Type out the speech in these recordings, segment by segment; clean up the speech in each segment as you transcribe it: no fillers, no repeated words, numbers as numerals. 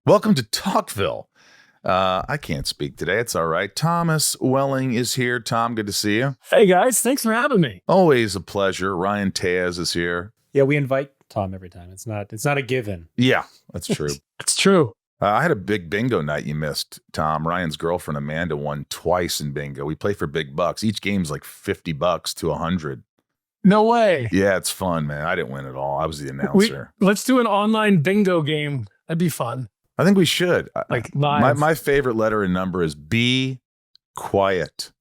Welcome to Talkville. I can't speak today. It's all right. Thomas Welling is here. Tom, good to see you. Hey, guys. Thanks for having me. Always a pleasure. Ryan Tejas is here. Yeah, we invite Tom every time. It's not a given. Yeah, that's true. It's true. I had a big bingo night you missed, Tom. Ryan's girlfriend, Amanda, won twice in bingo. We play for big bucks. Each game's like $50 to $100. No way. Yeah, it's fun, man. I didn't win at all. I was the announcer. Let's do an online bingo game. That'd be fun. I think we should. Like live. My favorite letter and number is be quiet.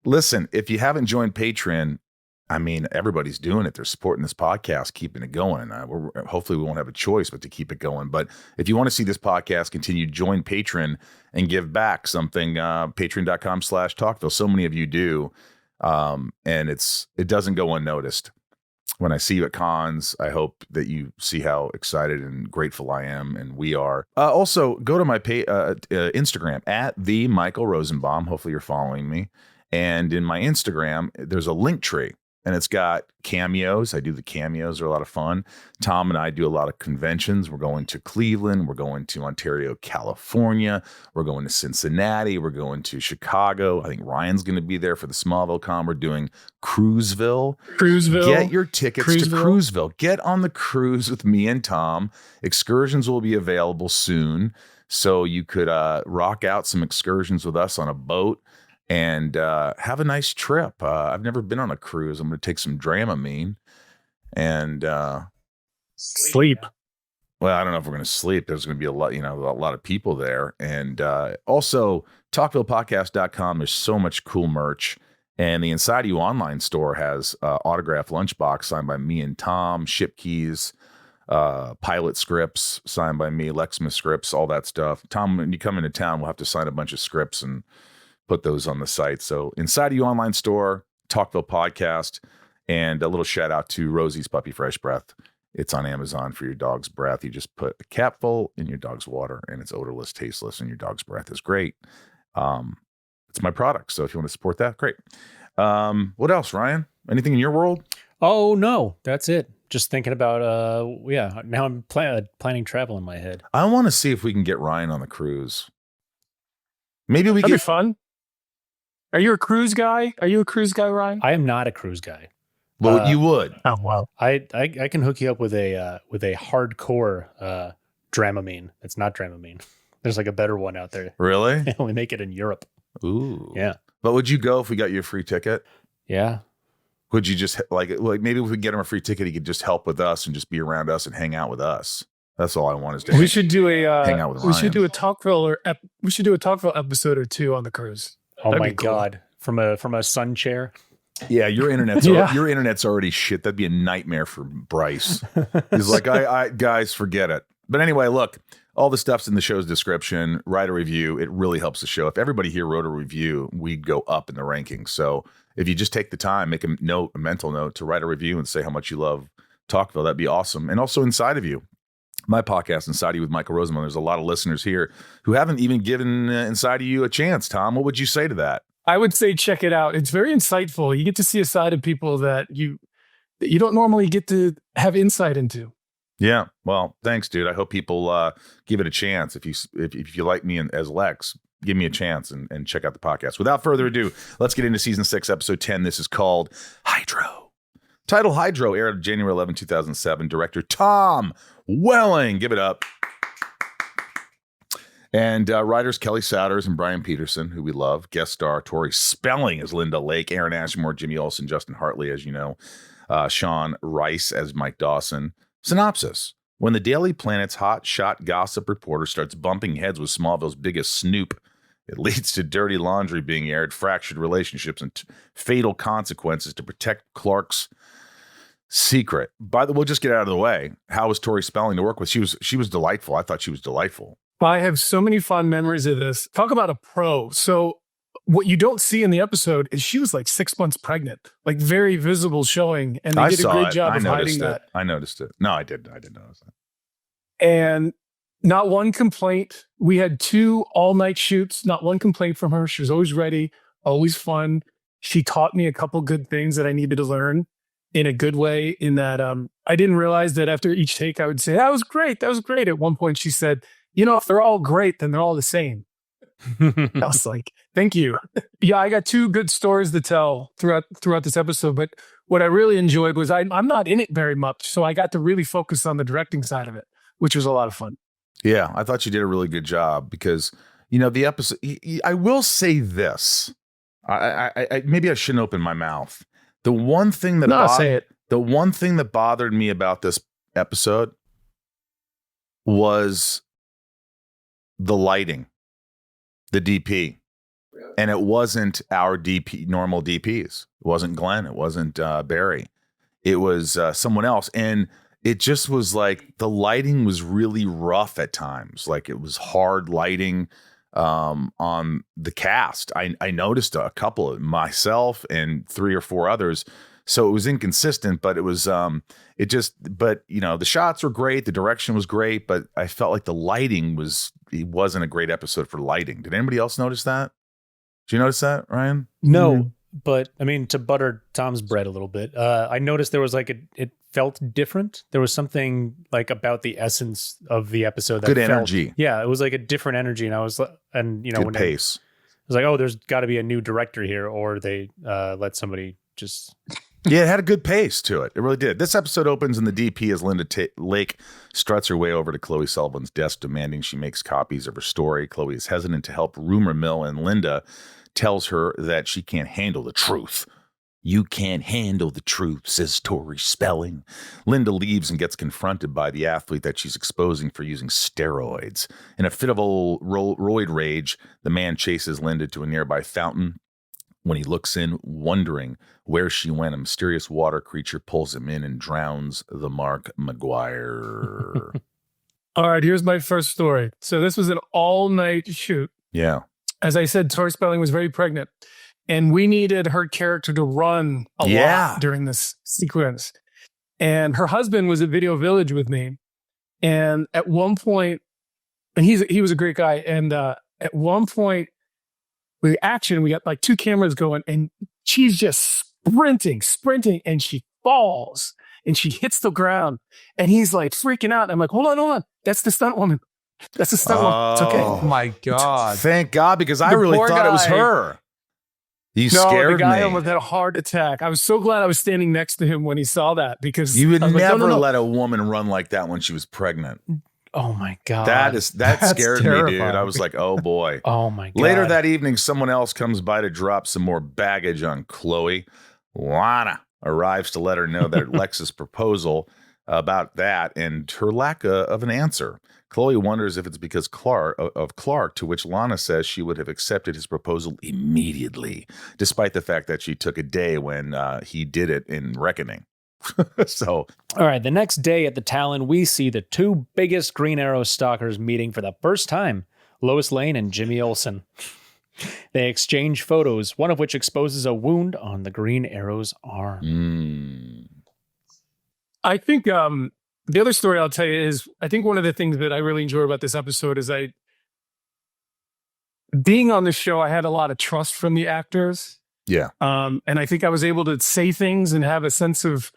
Listen, if you haven't joined Patreon, I mean, everybody's doing it. They're supporting this podcast, keeping it going. Hopefully we won't have a choice but to keep it going. But if you want to see this podcast continue, join Patreon and give back something, patreon.com/talkville. So many of you do. And it doesn't go unnoticed. When I see you at cons, I hope that you see how excited and grateful I am, and we are. Also, go to my Instagram at the Michael Rosenbaum. Hopefully, you're following me. And in my Instagram, there's a link tree, and it's got cameos. I do the cameos; they're a lot of fun. Tom and I do a lot of conventions. We're going to Cleveland. We're going to Ontario, California. We're going to Cincinnati. We're going to Chicago. I think Ryan's going to be there for the Smallville con. We're doing Cruiseville. Get your tickets to Cruiseville. Get on the cruise with me and Tom. Excursions will be available soon, so you could rock out some excursions with us on a boat and have a nice trip. I've never been on a cruise. I'm going to take some Dramamine and sleep. Well, I don't know if we're going to sleep. There's going to be a lot of people there. And also, talkvillepodcast.com. There's so much cool merch. And the Inside You online store has autographed lunchbox signed by me and Tom, ship keys, pilot scripts signed by me, Lexmas scripts, all that stuff. Tom, when you come into town, we'll have to sign a bunch of scripts and put those on the site. So Inside You online store, Talkville podcast, and a little shout out to Rosie's Puppy Fresh Breath. It's on Amazon for your dog's breath. You just put a capful in your dog's water and it's odorless, tasteless, and your dog's breath is great. It's my product. So if you want to support that, great. What else, Ryan? Anything in your world? Oh, no, that's it. Just thinking about, now I'm planning travel in my head. I want to see if we can get Ryan on the cruise. Maybe That'd be fun. Are you a cruise guy? Ryan? I am not a cruise guy. Well, you would. Oh, well. I can hook you up with a hardcore Dramamine. It's not Dramamine. There's like a better one out there. Really? They only make it in Europe. Ooh. Yeah. But would you go if we got you a free ticket? Yeah. Would you just like maybe if we get him a free ticket, he could just help with us and just be around us and hang out with us. That's all I want is to we should do a hang out with Ryan. We should do a Talkville episode or two on the cruise. Oh That'd my be cool. God. From a sun chair. Yeah, your internet's already shit. That'd be a nightmare for Bryce. He's like, I guys, forget it. But anyway, look, all the stuff's in the show's description. Write a review. It really helps the show. If everybody here wrote a review, we'd go up in the rankings. So if you just take the time, make a mental note to write a review and say how much you love Talkville, that'd be awesome. And also Inside of You, my podcast, Inside of You with Michael Rosenbaum. There's a lot of listeners here who haven't even given Inside of You a chance. Tom, what would you say to that? I would say check it out. It's very insightful. You get to see a side of people that you don't normally get to have insight into. Yeah. Well, thanks, dude. I hope people give it a chance. If you like me as Lex, give me a chance and check out the podcast. Without further ado, let's get into season 6, episode 10. This is called Hydro. Title Hydro aired January 11, 2007. Director Tom Welling. Give it up. And writers Kelly Souders and Brian Peterson, who we love. Guest star Tori Spelling as Linda Lake, Aaron Ashmore, Jimmy Olsen, Justin Hartley, as you know, Sean Rice as Mike Dawson. Synopsis. When the Daily Planet's hot shot gossip reporter starts bumping heads with Smallville's biggest snoop, it leads to dirty laundry being aired, fractured relationships, and fatal consequences to protect Clark's secret. We'll just get out of the way. How was Tori Spelling to work with? She was delightful. I thought she was delightful. I have so many fond memories of this. Talk about a pro. So what you don't see in the episode is she was like 6 months pregnant, like very visible showing. And they did a great job of hiding that. I noticed it. No, I did notice that. And not one complaint. We had 2 all-night shoots, not one complaint from her. She was always ready, always fun. She taught me a couple good things that I needed to learn. in a good way, in that I didn't realize that after each take I would say, that was great. That was great. At one point she said, if they're all great, then they're all the same. I was like, thank you. Yeah, I got 2 good stories to tell throughout this episode. But what I really enjoyed was I'm not in it very much. So I got to really focus on the directing side of it, which was a lot of fun. Yeah, I thought you did a really good job because, the episode, I will say this. I maybe I shouldn't open my mouth. The one thing that bothered me about this episode was the lighting, the DP. And it wasn't our normal DPs. It wasn't Glenn. It wasn't Barry. It was someone else. And it just was like the lighting was really rough at times. Like it was hard lighting on the cast. I noticed a couple of myself and 3 or 4 others. So it was inconsistent, but it was the shots were great. The direction was great, but I felt like the lighting wasn't a great episode for lighting. Did anybody else notice that? Did you notice that, Ryan? No, but I mean, to butter Tom's bread a little bit, I noticed there was it felt different. There was something like about the essence of the episode that good energy. Yeah, it was like a different energy, and good pace. I was like, oh, there's got to be a new director here, or they let somebody just. Yeah, it had a good pace to it. It really did. This episode opens and the DP as Linda Lake struts her way over to Chloe Sullivan's desk, demanding she makes copies of her story. Chloe is hesitant to help rumor mill, and Linda tells her that she can't handle the truth. You can't handle the truth, says Tori Spelling. Linda leaves and gets confronted by the athlete that she's exposing for using steroids. In a fit of old roid rage, the man chases Linda to a nearby fountain. When he looks in, wondering where she went, a mysterious water creature pulls him in and drowns the Mark McGuire. All right, here's my first story. So this was an all-night shoot. Yeah. As I said, Tori Spelling was very pregnant, and we needed her character to run a lot during this sequence. And her husband was at Video Village with me. And at one point, and he was a great guy. And at one point, with action, we got like 2 cameras going, and she's just sprinting, and she falls and she hits the ground, and he's like freaking out. I'm like, hold on. That's the stunt woman. That's the stunt woman. It's okay. Oh my God. Thank God, because I really thought it was her. You scared me. The guy almost had a heart attack. I was so glad I was standing next to him when he saw that, because you would never let a woman run like that when she was pregnant. Oh my God. That scared me, dude. I was like, oh boy. Oh my God. Later that evening, someone else comes by to drop some more baggage on Chloe. Lana arrives to let her know that Lex's proposal about that and her lack of an answer. Chloe wonders if it's because Clark, to which Lana says she would have accepted his proposal immediately, despite the fact that she took a day when he did it in Reckoning. So, all right, the next day at the Talon, we see the 2 biggest Green Arrow stalkers meeting for the first time, Lois Lane and Jimmy Olsen. They exchange photos, one of which exposes a wound on the Green Arrow's arm. I think the other story I'll tell you is, I think one of the things that I really enjoy about this episode is being on this show, I had a lot of trust from the actors. Yeah. And I think I was able to say things and have a sense of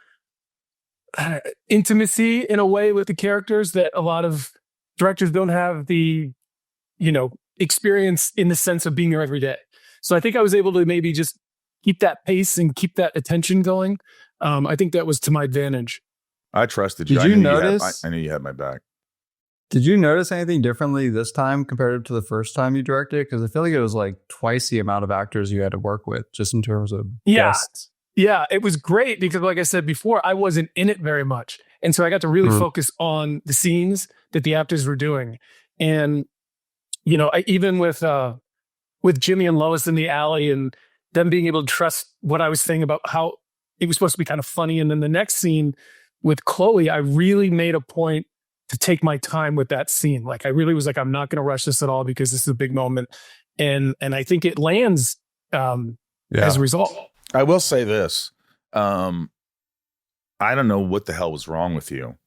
intimacy in a way with the characters that a lot of directors don't have the, experience in the sense of being there every day. So I think I was able to maybe just keep that pace and keep that attention going. I think that was to my advantage. I trusted you. Did you notice? I knew you had my back. Did you notice anything differently this time compared to the first time you directed? Because I feel like it was like twice the amount of actors you had to work with, just in terms of guests. Yeah, it was great because, like I said before, I wasn't in it very much. And so I got to really focus on the scenes that the actors were doing. And, even with Jimmy and Lois in the alley and them being able to trust what I was saying about how it was supposed to be kind of funny. And then the next scene with Chloe, I really made a point to take my time with that scene. Like I really was like, I'm not going to rush this at all because this is a big moment. And I think it lands as a result. I will say this. I don't know what the hell was wrong with you.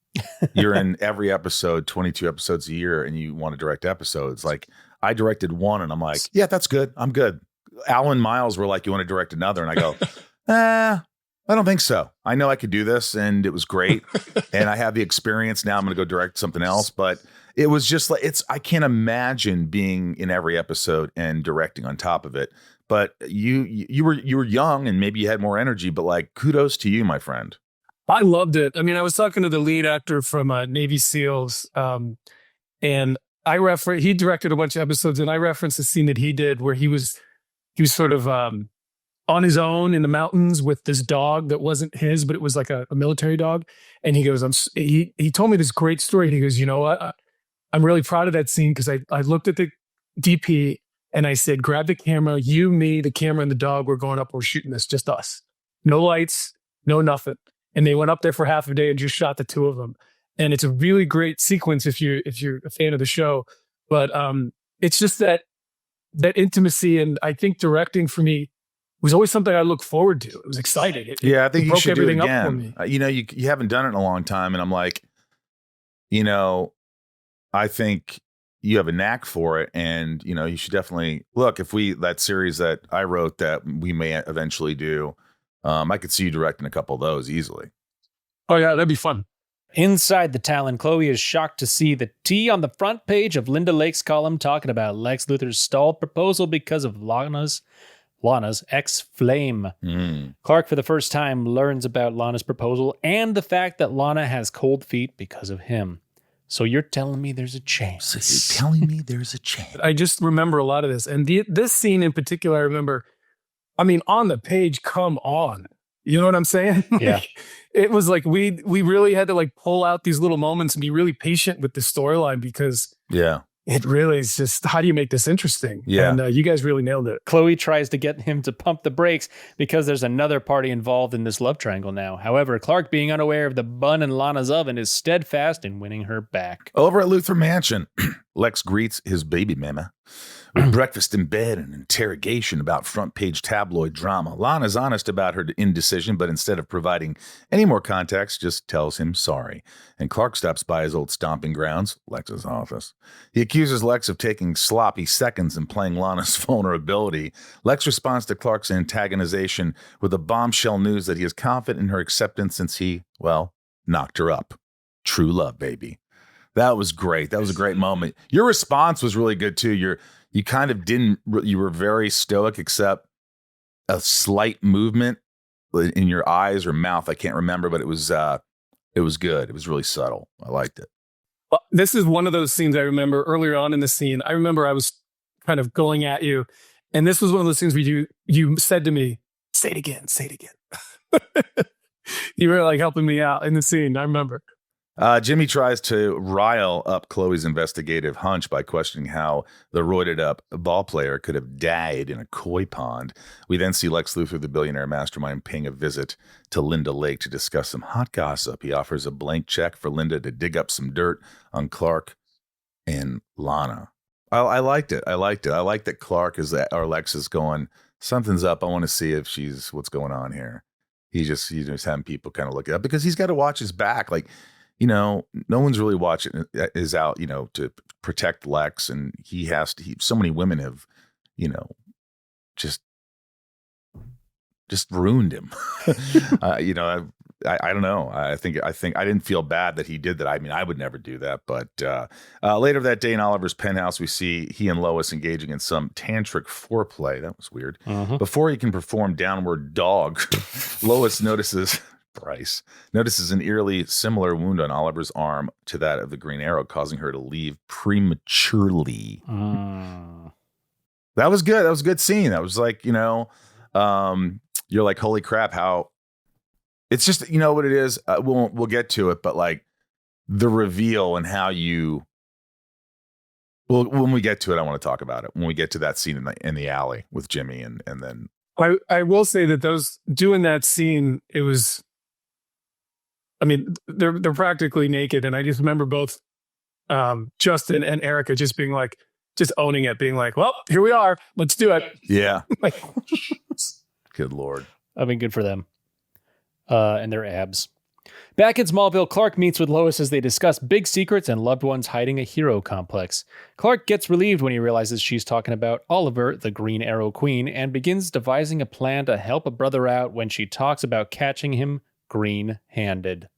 You're in every episode, 22 episodes a year, and you want to direct episodes. Like I directed one and I'm like, yeah, that's good. I'm good. Alan Miles were like, you want to direct another? And I go, I don't think so. I know I could do this, and it was great, and I have the experience. Now I'm going to go direct something else, but it was just like I can't imagine being in every episode and directing on top of it. But you were young, and maybe you had more energy. But like, kudos to you, my friend. I loved it. I mean, I was talking to the lead actor from Navy SEALs, and he directed a bunch of episodes, and I referenced a scene that he did where he was sort of on his own in the mountains with this dog that wasn't his, but it was like a military dog. And he goes, he told me this great story. And he goes, you know what? I'm really proud of that scene because I looked at the DP and I said, grab the camera, you, me, the camera, and the dog. We're going up. We're shooting this, just us. No lights, no nothing. And they went up there for half a day and just shot the two of them. And it's a really great sequence if you're a fan of the show. But it's just that intimacy, and I think directing for me was always something I look forward to. It was exciting. I think you should do it up for again. me. You haven't done it in a long time, and I'm like, I think you have a knack for it, and you should definitely look. If that series that I wrote that we may eventually do, I could see you directing a couple of those easily. Oh yeah, that'd be fun. Inside the Talon, Chloe is shocked to see the T on the front page of Linda Lake's column talking about Lex Luthor's stalled proposal because of Lana's ex-flame. Clark, for the first time, learns about Lana's proposal and the fact that Lana has cold feet because of him. So you're telling me there's a chance. I just remember a lot of this. And this scene in particular, I remember, on the page, come on. You know what I'm saying? Yeah. It was like we really had to pull out these little moments and be really patient with the storyline because it really is just, how do you make this interesting? Yeah. And you guys really nailed it. Chloe tries to get him to pump the brakes because there's another party involved in this love triangle now. However, Clark, being unaware of the bun in Lana's oven, is steadfast in winning her back. Over at Luthor Mansion, Lex greets his baby mama with breakfast in bed and interrogation about front page tabloid drama. Lana's honest about her indecision, but instead of providing any more context, just tells him sorry. And Clark stops by his old stomping grounds, Lex's office. He accuses Lex of taking sloppy seconds and playing Lana's vulnerability. Lex responds to Clark's antagonization with the bombshell news that he is confident in her acceptance since he, knocked her up. True love, baby. That was great. That was a great moment. Your response was really good too. You kind of you were very stoic, except a slight movement in your eyes or mouth. I can't remember, but it was good. It was really subtle. I liked it. Well, this is one of those scenes I remember earlier on in the scene. I remember I was kind of going at you, and this was one of those things where you said to me, say it again. You were helping me out in the scene. I remember. Jimmy tries to rile up Chloe's investigative hunch by questioning how the roided up ball player could have died in a koi pond. We then see Lex Luthor, the billionaire mastermind, paying a visit to Linda Lake to discuss some hot gossip. He offers a blank check for Linda to dig up some dirt on Clark and Lana. I liked it. I like that Clark or Lex is going, something's up. I want to see if what's going on here. He's just having people kind of look it up because he's got to watch his back. No one's really is out, to protect Lex, and so many women have, just ruined him. I don't know. I think I didn't feel bad that he did that. I would never do that. But later that day in Oliver's penthouse, we see he and Lois engaging in some tantric foreplay. That was weird. Before he can perform downward dog, Lois Bryce notices an eerily similar wound on Oliver's arm to that of the Green Arrow, causing her to leave prematurely. That was good. That was a good scene. That was you're like, holy crap, how it's just, what it is. We'll get to it, but the reveal and how when we get to it, I want to talk about it. When we get to that scene in the alley with Jimmy and then. I will say that doing that scene, it was, they're practically naked, and I just remember both Justin and Erica just being just owning it, being well, here we are, let's do it. Yeah. Good Lord. Good for them. And their abs. Back in Smallville, Clark meets with Lois as they discuss big secrets and loved ones hiding a hero complex. Clark gets relieved when he realizes she's talking about Oliver, the Green Arrow Queen, and begins devising a plan to help a brother out when she talks about catching him green-handed.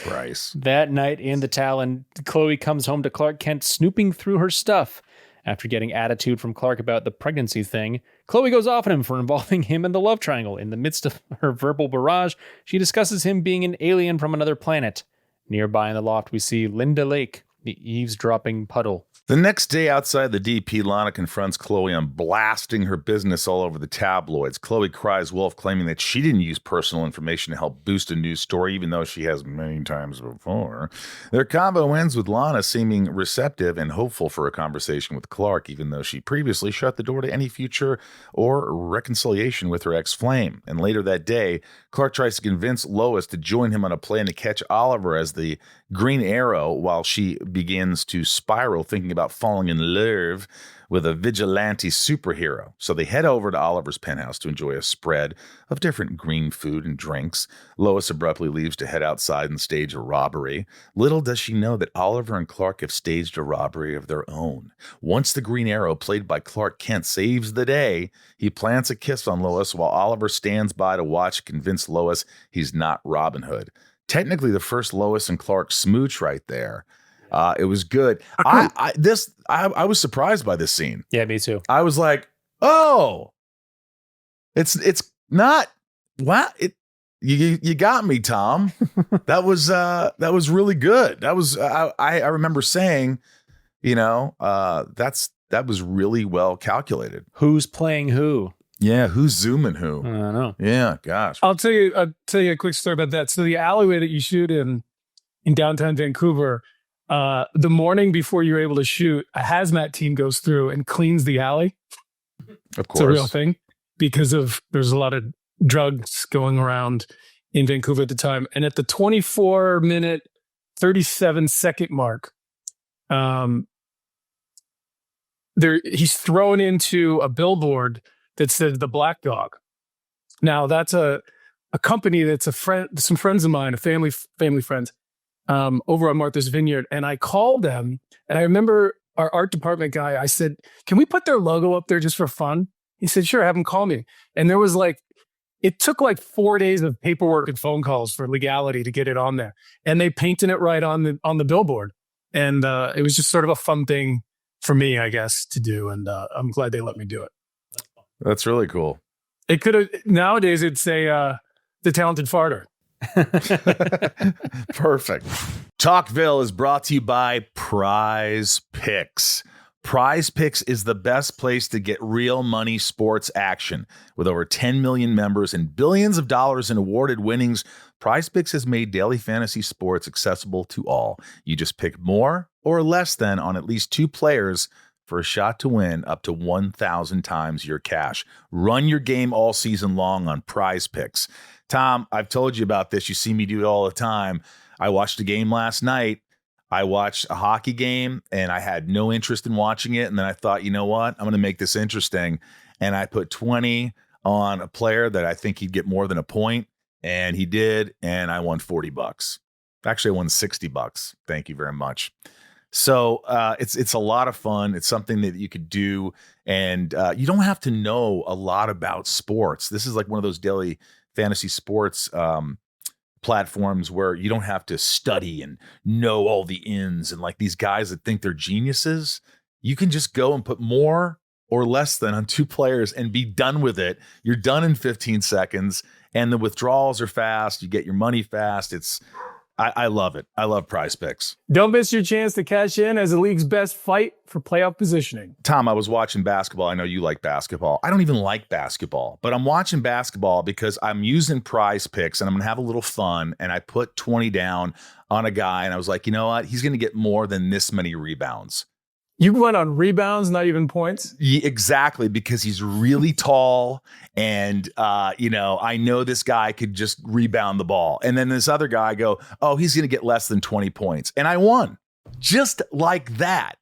Bryce. That night in the Talon, Chloe comes home to Clark Kent snooping through her stuff. After getting attitude from Clark about the pregnancy thing, Chloe goes off on him for involving him in the love triangle. In the midst of her verbal barrage, she discusses him being an alien from another planet. Nearby in the loft, we see Linda Lake, the eavesdropping puddle. The next day outside the DP, Lana confronts Chloe on blasting her business all over the tabloids. Chloe cries wolf, claiming that she didn't use personal information to help boost a news story, even though she has many times before. Their convo ends with Lana seeming receptive and hopeful for a conversation with Clark, even though she previously shut the door to any future or reconciliation with her ex-flame. And later that day, Clark tries to convince Lois to join him on a plan to catch Oliver as the Green Arrow, while she begins to spiral, thinking about falling in love with a vigilante superhero. So they head over to Oliver's penthouse to enjoy a spread of different green food and drinks. Lois abruptly leaves to head outside and stage a robbery. Little does she know that Oliver and Clark have staged a robbery of their own. Once the Green Arrow, played by Clark Kent, saves the day, he plants a kiss on Lois while Oliver stands by to watch, convince Lois he's not Robin Hood. Technically, the first Lois and Clark smooch right there. It was good. I was surprised by this scene. Yeah, me too. I was like, oh, it's not what it. You got me, Tom. That was really good. That was I remember saying, that was really well calculated. Who's playing who? Yeah, who's zooming who? I don't know. Yeah, gosh. I'll tell you a quick story about that. So the alleyway that you shoot in downtown Vancouver, the morning before you're able to shoot, a hazmat team goes through and cleans the alley. Of course. It's a real thing because there's a lot of drugs going around in Vancouver at the time. And at the 24-minute, 37-second mark, he's thrown into a billboard that said The Black Dog. Now that's a company that's some friends of mine, family friends, over on Martha's Vineyard. And I called them, and I remember our art department guy, I said, can we put their logo up there just for fun? He said, sure, have them call me. And there was it took 4 days of paperwork and phone calls for legality to get it on there. And they painted it right on the billboard. And it was just sort of a fun thing for me, I guess, to do. And I'm glad they let me do it. That's really cool. It could have, nowadays it'd say The Talented Farter. Perfect. Talkville is brought to you by Prize Picks. Prize Picks is the best place to get real money sports action. With over 10 million members and billions of dollars in awarded winnings, Prize Picks has made daily fantasy sports accessible to all. You just pick more or less than on at least 2 players for a shot to win up to 1,000 times your cash. Run your game all season long on Prize Picks. Tom, I've told you about this. You see me do it all the time. I watched a game last night. I watched a hockey game, and I had no interest in watching it. And then I thought, you know what? I'm going to make this interesting. And I put 20 on a player that I think he'd get more than a point. And he did. And I won $40. Actually, I won $60. Thank you very much. So it's a lot of fun. It's something that you could do, and you don't have to know a lot about sports. This is like one of those daily fantasy sports platforms where you don't have to study and know all the ins and these guys that think they're geniuses. You can just go and put more or less than on 2 players and be done with it. You're done in 15 seconds, and the withdrawals are fast. You get your money fast. I love it. I love Prize Picks. Don't miss your chance to cash in as the league's best fight for playoff positioning. Tom, I was watching basketball. I know you like basketball. I don't even like basketball, but I'm watching basketball because I'm using Prize Picks and I'm going to have a little fun. And I put 20 down on a guy and I was like, you know what? He's going to get more than this many rebounds. You went on rebounds, not even points? Yeah, exactly, because he's really tall and, I know this guy could just rebound the ball. And then this other guy, I go, oh, he's going to get less than 20 points. And I won just like that.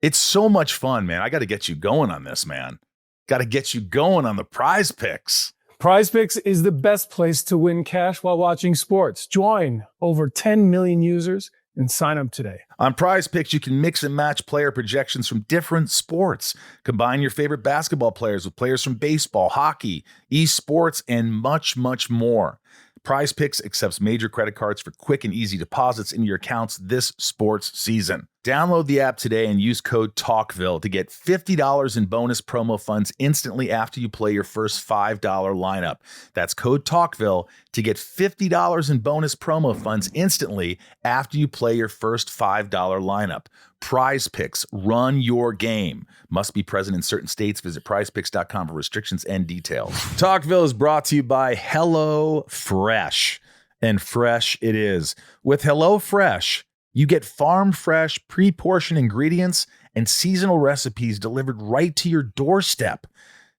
It's so much fun, man. I got to get you going on this, man. Got to get you going on the Prize Picks. PrizePicks is the best place to win cash while watching sports. Join over 10 million users and sign up today. On PrizePicks, you can mix and match player projections from different sports. Combine your favorite basketball players with players from baseball, hockey, esports, and much, much more. PrizePicks accepts major credit cards for quick and easy deposits into your accounts this sports season. Download the app today and use code TALKVILLE to get $50 in bonus promo funds instantly after you play your first $5 lineup. That's code TALKVILLE to get $50 in bonus promo funds instantly after you play your first $5 lineup. PrizePicks, run your game. Must be present in certain states. Visit prizepicks.com for restrictions and details. Talkville is brought to you by HelloFresh, and fresh it is. With HelloFresh, you get farm-fresh, pre-portioned ingredients and seasonal recipes delivered right to your doorstep.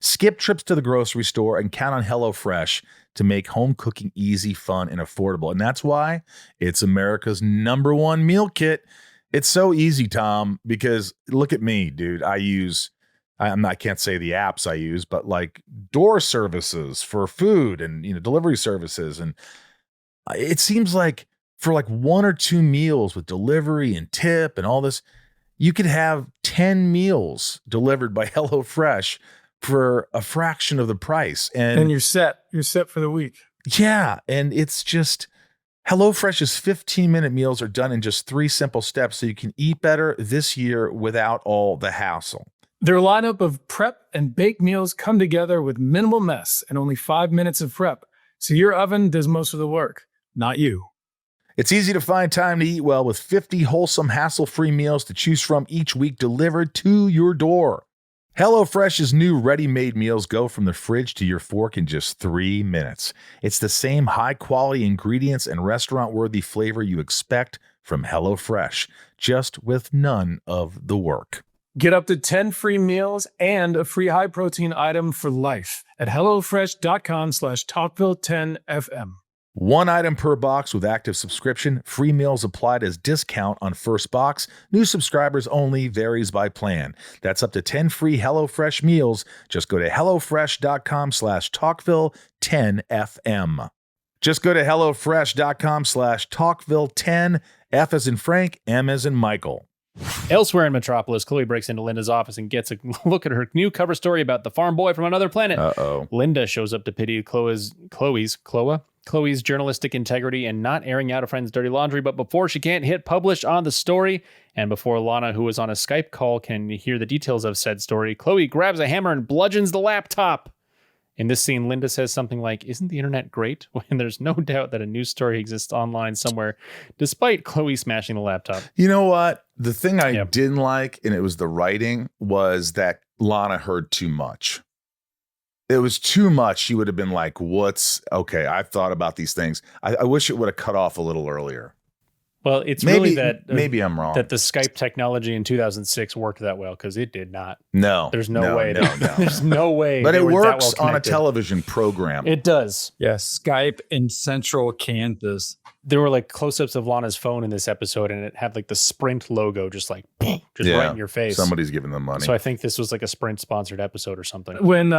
Skip trips to the grocery store and count on HelloFresh to make home cooking easy, fun, and affordable. And that's why it's America's #1 meal kit. It's so easy, Tom, because look at me, dude. I can't say the apps I use, but like door services for food and, delivery services. And it seems like for like 1 or 2 meals with delivery and tip and all this, you could have 10 meals delivered by HelloFresh for a fraction of the price. And you're set. You're set for the week. Yeah. And it's just HelloFresh's 15-minute meals are done in just 3 simple steps so you can eat better this year without all the hassle. Their lineup of prep and bake meals come together with minimal mess and only 5 minutes of prep. So your oven does most of the work, not you. It's easy to find time to eat well with 50 wholesome, hassle-free meals to choose from each week delivered to your door. HelloFresh's new ready-made meals go from the fridge to your fork in just 3 minutes. It's the same high-quality ingredients and restaurant-worthy flavor you expect from HelloFresh, just with none of the work. Get up to 10 free meals and a free high-protein item for life at HelloFresh.com/Talkville10FM. 1 item per box with active subscription. Free meals applied as discount on first box. New subscribers only. Varies by plan. That's up to 10 free HelloFresh meals. Just go to HelloFresh.com/Talkville10FM. Just go to HelloFresh.com/Talkville10. F as in Frank, M as in Michael. Elsewhere in Metropolis, Chloe breaks into Linda's office and gets a look at her new cover story about the farm boy from another planet. Uh-oh. Linda shows up to pity Chloe's journalistic integrity and not airing out a friend's dirty laundry, but before she can't hit publish on the story, and before Lana, who was on a Skype call, can hear the details of said story, Chloe grabs a hammer and bludgeons the laptop. In this scene, Linda says something like, "Isn't the internet great?" When there's no doubt that a news story exists online somewhere, despite Chloe smashing the laptop. You know what? The thing I didn't like, and it was the writing, was that Lana heard too much. It was too much. She would have been like, okay, I've thought about these things. I wish it would have cut off a little earlier. Well, it's really that maybe I'm wrong. That the Skype technology in 2006 worked that well, because it did not. No, there's no way. There's no way. But it works on a television program. It does. Yes, Skype in central Kansas. There were like close-ups of Lana's phone in this episode, and it had like the Sprint logo, just right in your face. Somebody's giving them money. So I think this was like a Sprint sponsored episode or something. When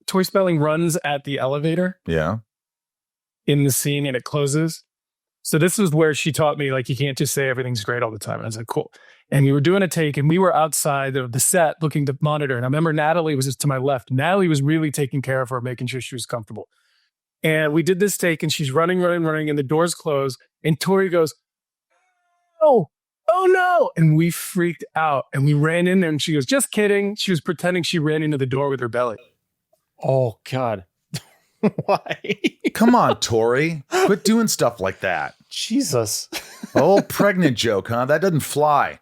Tori Spelling runs at the elevator, in the scene, and it closes. So this is where she taught me, like, you can't just say everything's great all the time. And I was like, cool. And we were doing a take, and we were outside of the set looking to monitor. And I remember Natalie was just to my left. Natalie was really taking care of her, making sure she was comfortable. And we did this take, and she's running, and the doors close. And Tori goes, oh no. And we freaked out, and we ran in there, and she goes, just kidding. She was pretending she ran into the door with her belly. Oh, God. Why? Come on, Tori. Quit doing stuff like that. Jesus. Old pregnant joke, huh? That doesn't fly.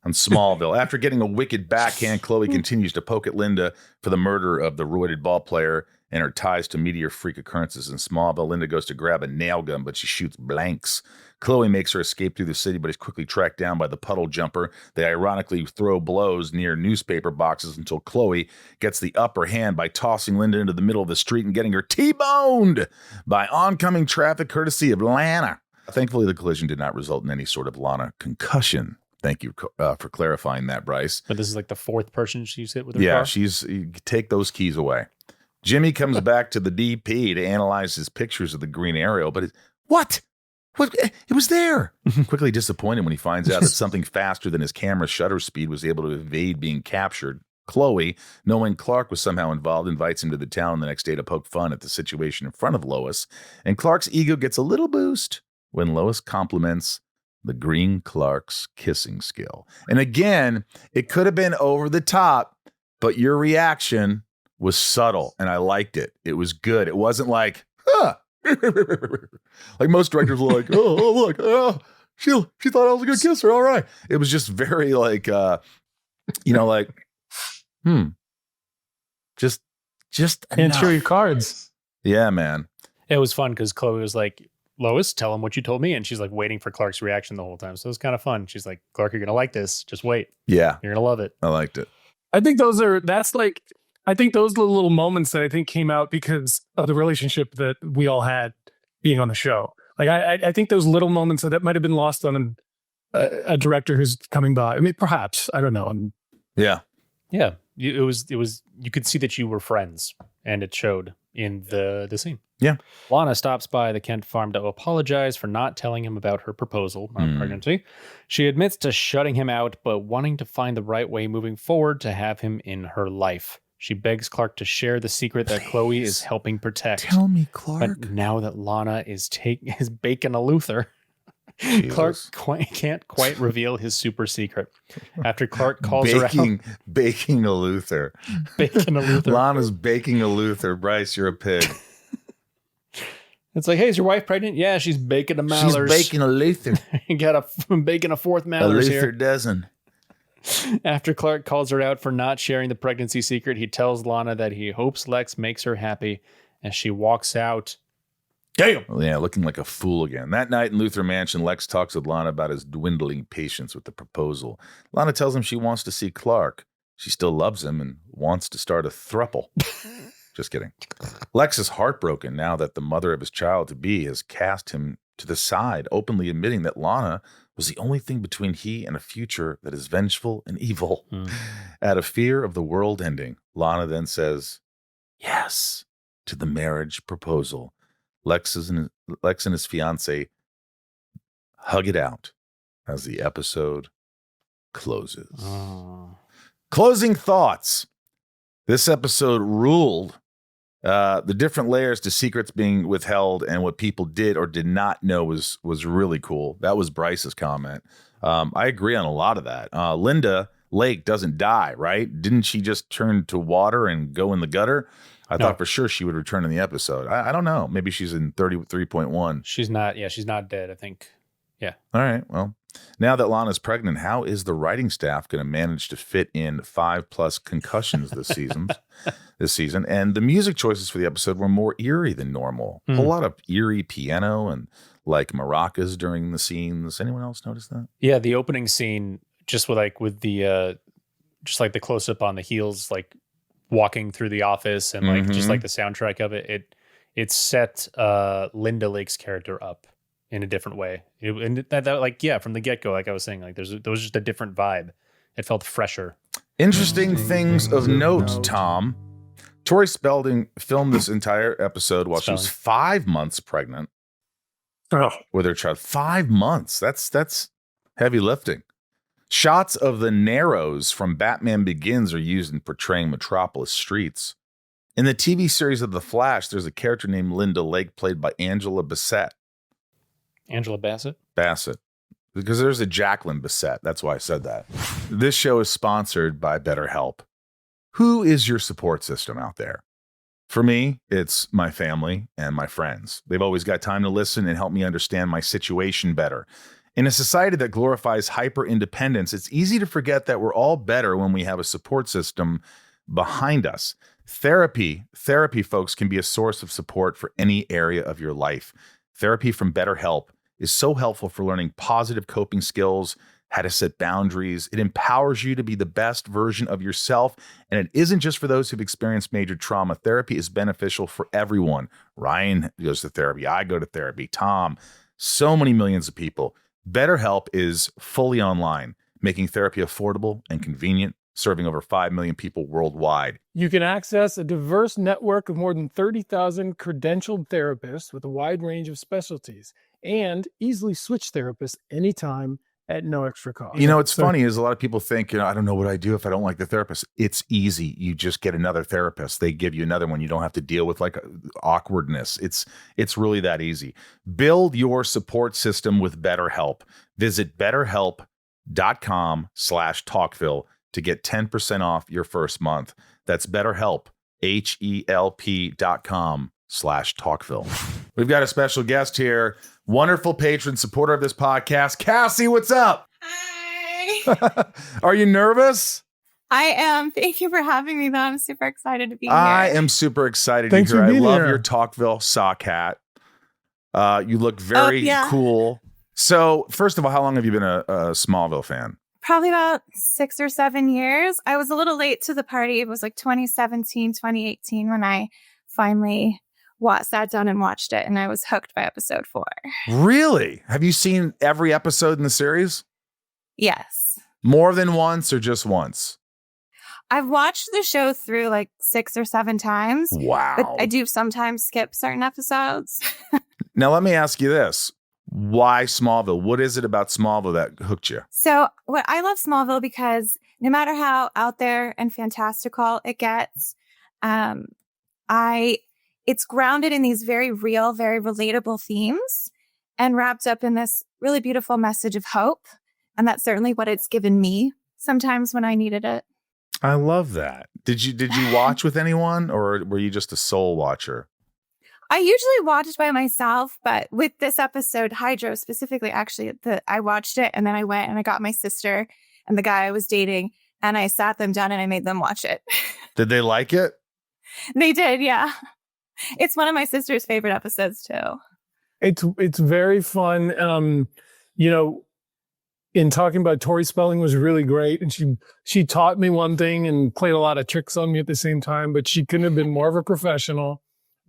On Smallville, after getting a wicked backhand, Chloe continues to poke at Linda for the murder of the roided ball player and her ties to meteor freak occurrences in Smallville. Linda goes to grab a nail gun, but she shoots blanks. Chloe makes her escape through the city, but is quickly tracked down by the puddle jumper. They ironically throw blows near newspaper boxes until Chloe gets the upper hand by tossing Linda into the middle of the street and getting her T-boned by oncoming traffic courtesy of Lana. Thankfully, the collision did not result in any sort of Lana concussion. Thank you for clarifying that, Bryce. But this is like the 4th person she's hit with her car? Yeah, take those keys away. Jimmy comes back to the DP to analyze his pictures of the Green Arrow, but what? It was there. Quickly disappointed when he finds out that something faster than his camera's shutter speed was able to evade being captured. Chloe, knowing Clark was somehow involved, invites him to the town the next day to poke fun at the situation in front of Lois, and Clark's ego gets a little boost when Lois compliments the Green Clark's kissing skill. And again, it could have been over the top, but your reaction was subtle, and I liked it. It was good. It wasn't like, like most directors were like, oh look, she thought I was a good kisser. All right. It was just very like, like, just answer your cards. Yeah, man. It was fun because Chloe was like, Lois, tell him what you told me. And she's like waiting for Clark's reaction the whole time. So it was kind of fun. She's like, Clark, you're going to like this. Just wait. Yeah. You're going to love it. I liked it. I think those are the little moments that I think came out because of the relationship that we all had being on the show. Like, I think those little moments that might have been lost on a director who's coming by. I mean, perhaps, I don't know. Yeah. Yeah. It was, you could see that you were friends, and it showed in the scene. Yeah. Lana stops by the Kent farm to apologize for not telling him about her proposal on pregnancy. She admits to shutting him out, but wanting to find the right way moving forward to have him in her life. She begs Clark to share the secret that Chloe is helping protect. Tell me, Clark. But now that Lana is baking a Luther, Clark can't quite reveal his super secret. After Clark calls her out. Baking a Luther. Baking a Luther. Lana's baking a Luther. Bryce, you're a pig. It's like, hey, is your wife pregnant? Yeah, she's baking a Mallers. She's baking a Luther. You got baking a fourth Mallers a Luther here. dozen. After Clark calls her out for not sharing the pregnancy secret, he tells Lana that he hopes Lex makes her happy, and she walks out. Damn! Yeah, looking like a fool again. That night in Luther Mansion, Lex talks with Lana about his dwindling patience with the proposal. Lana tells him she wants to see Clark. She still loves him and wants to start a throuple. Just kidding. Lex is heartbroken now that the mother of his child-to-be has cast him to the side, openly admitting that Lana was the only thing between he and a future that is vengeful and evil. Out of fear of the world ending, Lana then says yes to the marriage proposal. Lex and his fiance hug it out as the episode closes. Closing thoughts. This episode ruled. The different layers to secrets being withheld and what people did or did not know was really cool. That was Bryce's comment. I agree on a lot of that. Linda Lake doesn't die, right? Didn't she just turn to water and go in the gutter? I thought for sure she would return in the episode. I don't know. Maybe she's in 33.1. She's not. Yeah, she's not dead, I think. Yeah. All right. Well, now that Lana's pregnant, how is the writing staff going to manage to fit in 5+ concussions this season? And the music choices for the episode were more eerie than normal. A lot of eerie piano and like maracas during the scenes. Anyone else notice that? Yeah, the opening scene, just with the just like the close up on the heels, like walking through the office, and like just like the soundtrack of it set Linda Lake's character up in a different way. And that like, yeah, from the get-go, like I was saying, like there was just a different vibe. It felt fresher. Interesting things of note, Tom. Tori Spelling filmed this entire episode while she was 5 months pregnant with her child. 5 months. That's heavy lifting. Shots of the Narrows from Batman Begins are used in portraying Metropolis streets. In the TV series of The Flash, there's a character named Linda Lake played by Angela Bassett. Angela Bassett? Bassett. Because there's a Jacqueline Bassett. That's why I said that. This show is sponsored by BetterHelp. Who is your support system out there? For me, it's my family and my friends. They've always got time to listen and help me understand my situation better. In a society that glorifies hyper-independence, it's easy to forget that we're all better when we have a support system behind us. Therapy, folks, can be a source of support for any area of your life. Therapy from BetterHelp is so helpful for learning positive coping skills, how to set boundaries. It empowers you to be the best version of yourself. And it isn't just for those who've experienced major trauma. Therapy is beneficial for everyone. Ryan goes to therapy. I go to therapy. Tom, so many millions of people. BetterHelp is fully online, making therapy affordable and convenient serving over 5 million people worldwide. You can access a diverse network of more than 30,000 credentialed therapists with a wide range of specialties and easily switch therapists anytime at no extra cost. You know, what's funny is a lot of people think, I don't know what I do if I don't like the therapist. It's easy. You just get another therapist. They give you another one. You don't have to deal with like awkwardness. It's really that easy. Build your support system with BetterHelp. Visit BetterHelp.com/talkville to get 10% off your first month. That's BetterHelp, HELP.com/talkville. We've got a special guest here, wonderful patron supporter of this podcast, Cassie. What's up? Hi. Are you nervous? I am. Thank you for having me, though. I'm super excited to be here. I am super excited Thanks to be here. for I being love here. your Talkville sock hat. You look very yeah. cool. So, first of all, how long have you been a Smallville fan? Probably about 6 or 7 years. I was a little late to the party. It was like 2017, 2018 when I finally sat down and watched it, and I was hooked by episode 4. Really? Have you seen every episode in the series? Yes. More than once or just once? I've watched the show through like 6 or 7 times. Wow. But I do sometimes skip certain episodes. Now, let me ask you this. Why Smallville? What is it about Smallville that hooked you? So I love Smallville because no matter how out there and fantastical it gets, it's grounded in these very real, very relatable themes and wrapped up in this really beautiful message of hope. And that's certainly what it's given me sometimes when I needed it. I love that. Did you watch with anyone, or were you just a sole watcher? I usually watched by myself, but with this episode, Hydro specifically, actually, I watched it and then I went and I got my sister and the guy I was dating and I sat them down and I made them watch it. Did they like it? They did, yeah. It's one of my sister's favorite episodes too. It's very fun. In talking about Tori Spelling was really great, and she taught me one thing and played a lot of tricks on me at the same time, but she couldn't have been more of a professional.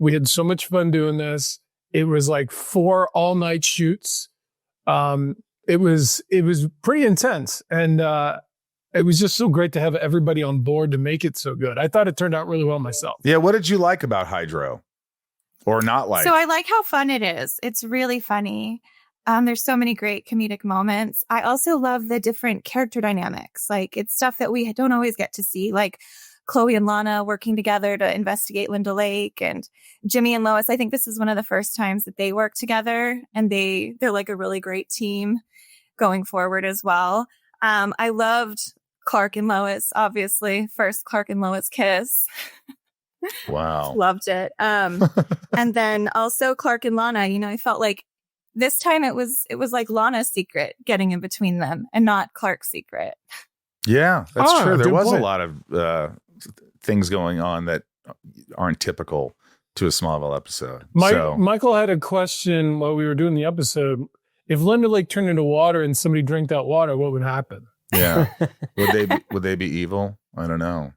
We had so much fun doing this. It was like 4 all-night shoots. It was pretty intense, and it was just so great to have everybody on board to make it so good. I thought it turned out really well myself. Yeah, what did you like about Hydro? Or not like? So I like how fun it is. It's really funny. There's so many great comedic moments. I also love the different character dynamics. Like, it's stuff that we don't always get to see, like Chloe and Lana working together to investigate Linda Lake, and Jimmy and Lois. I think this is one of the first times that they work together, and they're like a really great team going forward as well. I loved Clark and Lois, obviously. First Clark and Lois kiss. Wow. Loved it. And then also Clark and Lana, I felt like this time it was like Lana's secret getting in between them and not Clark's secret. Yeah, that's true. There good was point. a lot of things going on that aren't typical to a Smallville episode. Michael had a question while we were doing the episode. If Linda Lake turned into water and somebody drank that water, what would happen? Yeah. Would they be evil? I don't know.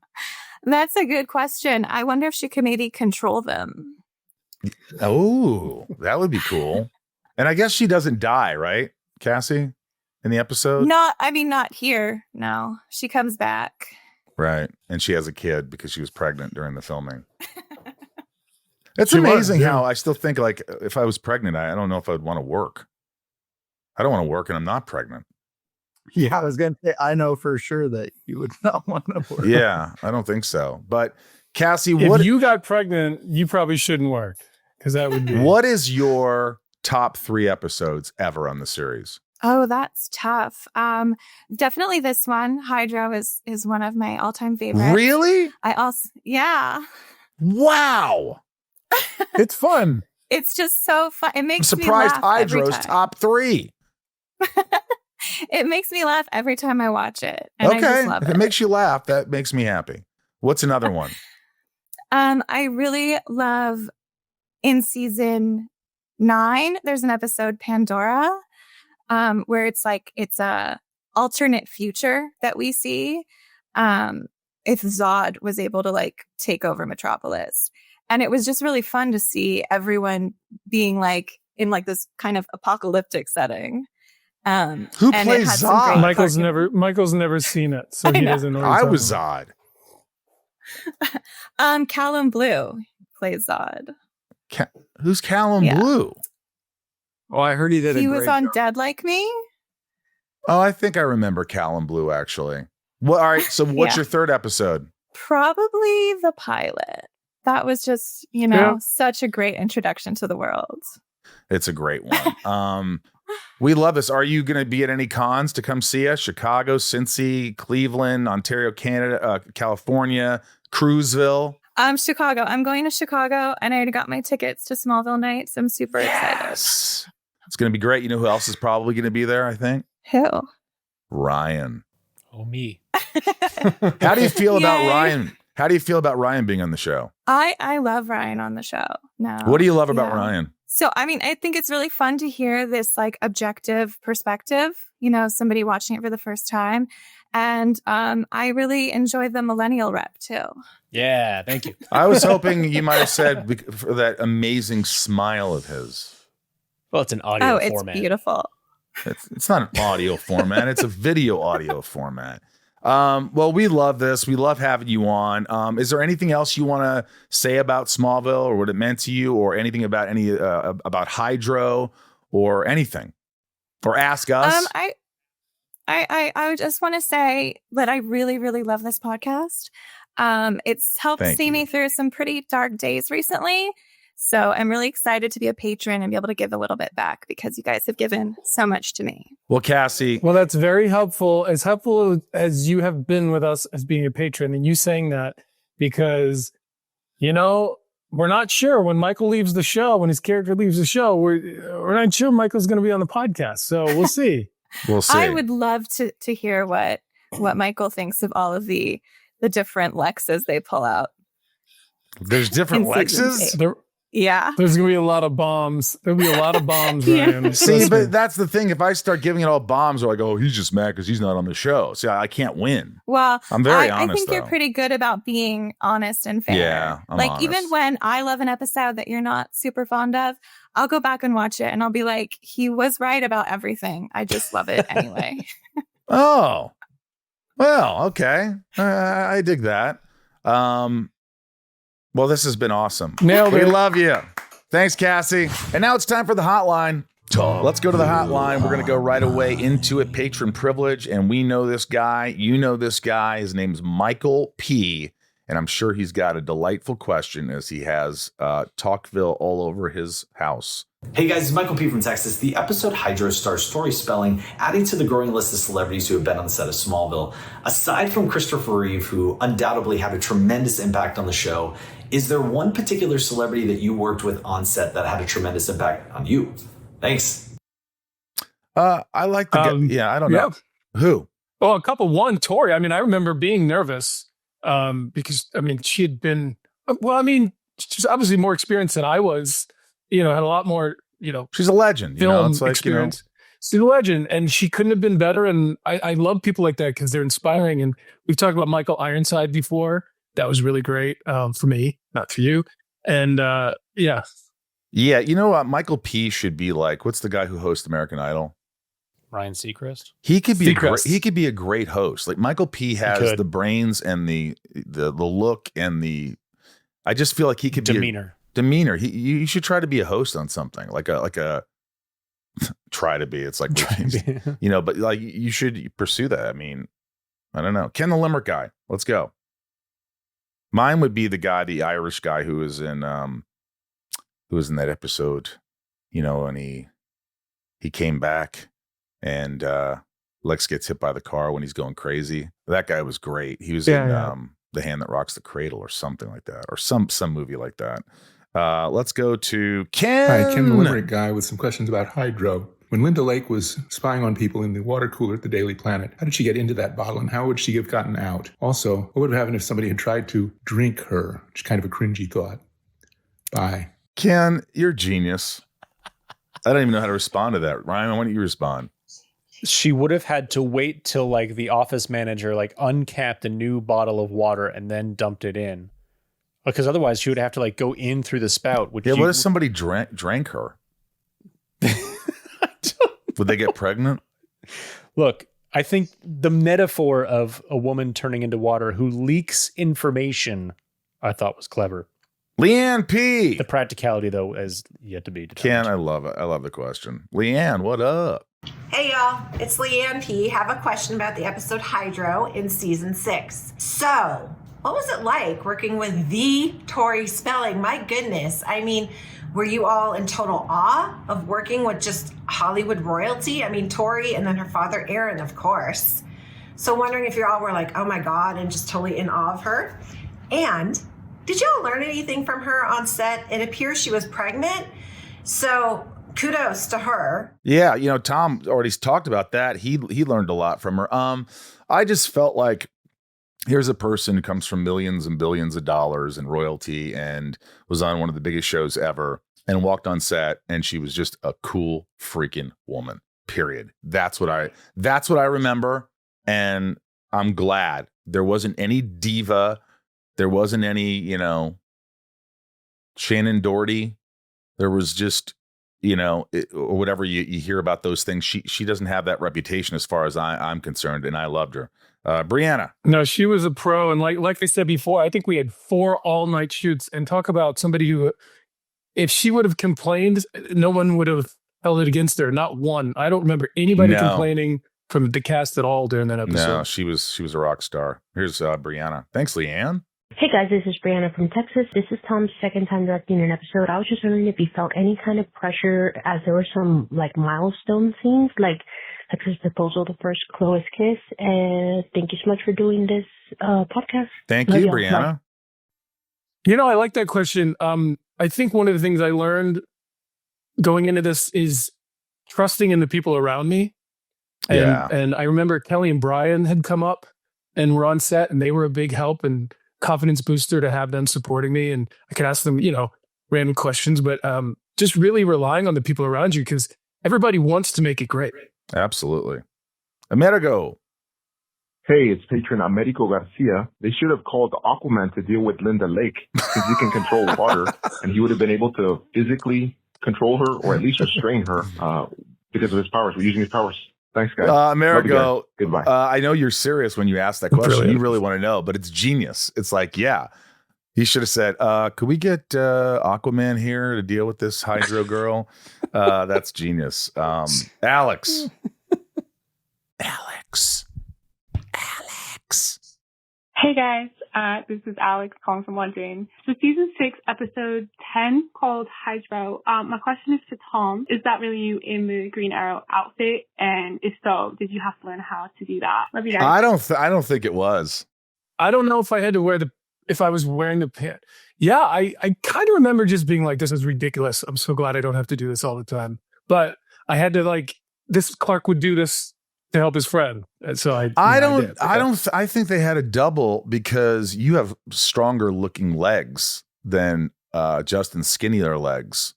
That's a good question. I wonder if she could maybe control them. Oh, that would be cool. And I guess she doesn't die, right, Cassie, in the episode? Not here. No, she comes back. Right. And she has a kid because she was pregnant during the filming. It's She was, amazing yeah. how I still think, like, if I was pregnant, I don't know if I'd want to work. I don't want to work and I'm not pregnant. Yeah, I was going to say, I know for sure that you would not want to work. Yeah, I don't think so. But Cassie, If you got pregnant, you probably shouldn't work, because that would be... what is your top 3 episodes ever on the series? Oh, that's tough. Definitely this one. Hydro is one of my all-time favorites. Really? Yeah. Wow. It's fun. It's just so fun. It I'm makes me surprised laugh every Hydro's time. top 3. It makes me laugh every time I watch it. And I just love If it makes you laugh, that makes me happy. What's another one? I really love in season 9, there's an episode, Pandora, where it's a alternate future that we see if Zod was able to take over Metropolis. And it was just really fun to see everyone being in this kind of apocalyptic setting. Who and plays it had some great Zod? Michael's never seen it, so he doesn't know. What I was Zod. Callum Blue plays Zod. Who's Callum Blue? Oh, I heard he did. He was on Dead Like Me. Oh, I think I remember Callum Blue actually. Well, all right. So, what's your third episode? Probably the pilot. That was just, such a great introduction to the world. It's a great one. We love this. Are you going to be at any cons to come see us? Chicago, Cincy, Cleveland, Ontario, Canada, California, Cruiseville. Chicago. I'm going to Chicago, and I already got my tickets to Smallville nights. I'm super excited. It's going to be great. You know who else is probably going to be there, I think? Who? Ryan. Oh, me. How do you feel about Ryan? How do you feel about Ryan being on the show? I love Ryan on the show. No. What do you love about Ryan? So, I mean, I think it's really fun to hear this like objective perspective, somebody watching it for the first time. And I really enjoy the millennial rep too. Yeah, thank you. I was hoping you might have said for that amazing smile of his. Well, it's an audio format. Oh, it's beautiful. It's not an audio format. It's a video audio format. Well, we love this. We love having you on. Is there anything else you want to say about Smallville or what it meant to you or anything about about Hydro or anything or ask us? I just want to say that I really, really love this podcast. It's helped see me through some pretty dark days recently. So I'm really excited to be a patron and be able to give a little bit back because you guys have given so much to me. Well, Cassie. Well, that's very helpful. As helpful as you have been with us as being a patron and you saying that because, we're not sure when Michael leaves the show, when his character leaves the show, we're not sure Michael's going to be on the podcast. So we'll see. We'll see. I would love to hear what Michael thinks of all of the different Lexes they pull out. There's different Lexes? Yeah. There's going to be a lot of bombs. There'll be a lot of bombs, Ryan. See, but that's the thing. If I start giving it all bombs, they're like, oh, he's just mad because he's not on the show. See, I can't win. Well, I'm very honest, I think you're pretty good about being honest and fair. Yeah, I'm honest. Even when I love an episode that you're not super fond of, I'll go back and watch it and I'll be like, he was right about everything. I just love it anyway. Oh, well, okay. I dig that. Well, this has been awesome. Nailed it. We love you. Thanks, Cassie. And now it's time for the hotline. Let's go to the hotline. We're going to go right away into it. Patron privilege. And we know this guy. You know this guy. His name's Michael P. And I'm sure he's got a delightful question as he has Talkville all over his house. Hey guys, it's Michael P from Texas. The episode Hydro stars Tori Spelling, adding to the growing list of celebrities who have been on the set of Smallville. Aside from Christopher Reeve, who undoubtedly had a tremendous impact on the show, is there one particular celebrity that you worked with on set that had a tremendous impact on you? Thanks. I like the I don't know. Who? Well, a couple. One, Tori. I mean, I remember being nervous because, she had been, she's obviously more experienced than I was. Had a lot more, she's a legend. Film it's like, experience. She's a legend, and she couldn't have been better. And I love people like that because they're inspiring. And we've talked about Michael Ironside before. That was really great for me, not for you. And yeah. You know what? Michael P should be like, what's the guy who hosts American Idol? Ryan Seacrest. He could be a great host. Like Michael P has the brains and the look and I just feel like he could demeanor. Demeanor. You should try to be a host on something like a try to be. It's like, but like you should pursue that. I mean, I don't know. Ken the Limerick guy. Let's go. Mine would be the Irish guy who was in that episode, and he came back and Lex gets hit by the car when he's going crazy. That guy was great. He was in The Hand That Rocks the Cradle or something like that, or some movie like that. Let's go to Ken. Hi, Ken the Limerick guy with some questions about Hydro. When Linda Lake was spying on people in the water cooler at the Daily Planet, how did she get into that bottle and how would she have gotten out? Also, what would have happened if somebody had tried to drink her? Which is kind of a cringy thought. Bye. Ken, you're a genius. I don't even know how to respond to that. Ryan, why don't you respond? She would have had to wait till like the office manager uncapped a new bottle of water and then dumped it in. Because otherwise she would have to go in through the spout. What if somebody drank her? Would they get pregnant? Look, I think the metaphor of a woman turning into water who leaks information, I thought was clever. Leanne P. The practicality, though, is yet to be Ken, determined. I love it. I love the question. Leanne, what up? Hey y'all, it's Leanne P. Have a question about the episode Hydro in season 6. So, what was it like working with the Tori Spelling? My goodness. I mean, were you all in total awe of working with just Hollywood royalty? I mean, Tori and then her father, Aaron, of course. So wondering if you all were like, oh my God, and just totally in awe of her. And did y'all learn anything from her on set? It appears she was pregnant. So kudos to her. Yeah, Tom already talked about that. He learned a lot from her. I just felt like here's a person who comes from millions and billions of dollars in royalty and was on one of the biggest shows ever and walked on set, and she was just a cool freaking woman. Period. That's what I remember, and I'm glad there wasn't any diva, there wasn't any, Shannon Doherty. There was just, or whatever you hear about those things. She doesn't have that reputation as far as I'm concerned, and I loved her. Brianna. No, she was a pro. And like I said before, I think we had 4 all-night shoots. And talk about somebody who, if she would have complained, no one would have held it against her. Not one. I don't remember anybody complaining from the cast at all during that episode. No, she was a rock star. Here's Brianna. Thanks, Leanne. Hey guys, this is Brianna from Texas. This is Tom's second time directing an episode. I was just wondering if you felt any kind of pressure as there were some milestone scenes, like his proposal, the first Chloe's kiss. And thank you so much for doing this podcast. Thank you, Brianna. I like that question. I think one of the things I learned going into this is trusting in the people around me. And I remember Kelly and Brian had come up and were on set, and they were a big help and confidence booster to have them supporting me. And I could ask them, random questions, but just really relying on the people around you, because everybody wants to make it great. Absolutely. Amerigo. Hey, it's patron Americo Garcia. They should have called Aquaman to deal with Linda Lake, because he can control water, and he would have been able to physically control her, or at least restrain her, because of his powers. We're using his powers. Thanks, guys. Amerigo, goodbye. I know you're serious when you ask that question. Brilliant. You really want to know, but it's genius. It's like, yeah, he should have said, could we get Aquaman here to deal with this Hydro girl? That's genius. Alex. Hey guys, this is Alex calling from London. So season 6, episode 10, called Hydro. My question is for Tom. Is that really you in the Green Arrow outfit? And if so, did you have to learn how to do that? Love you guys. I don't think it was. I don't know if I had to if I was wearing the pant. Yeah, I kind of remember just being like, this is ridiculous. I'm so glad I don't have to do this all the time. But I had to this Clark would do this to help his friend. And so I think they had a double, because you have stronger looking legs than Justin's skinnier legs.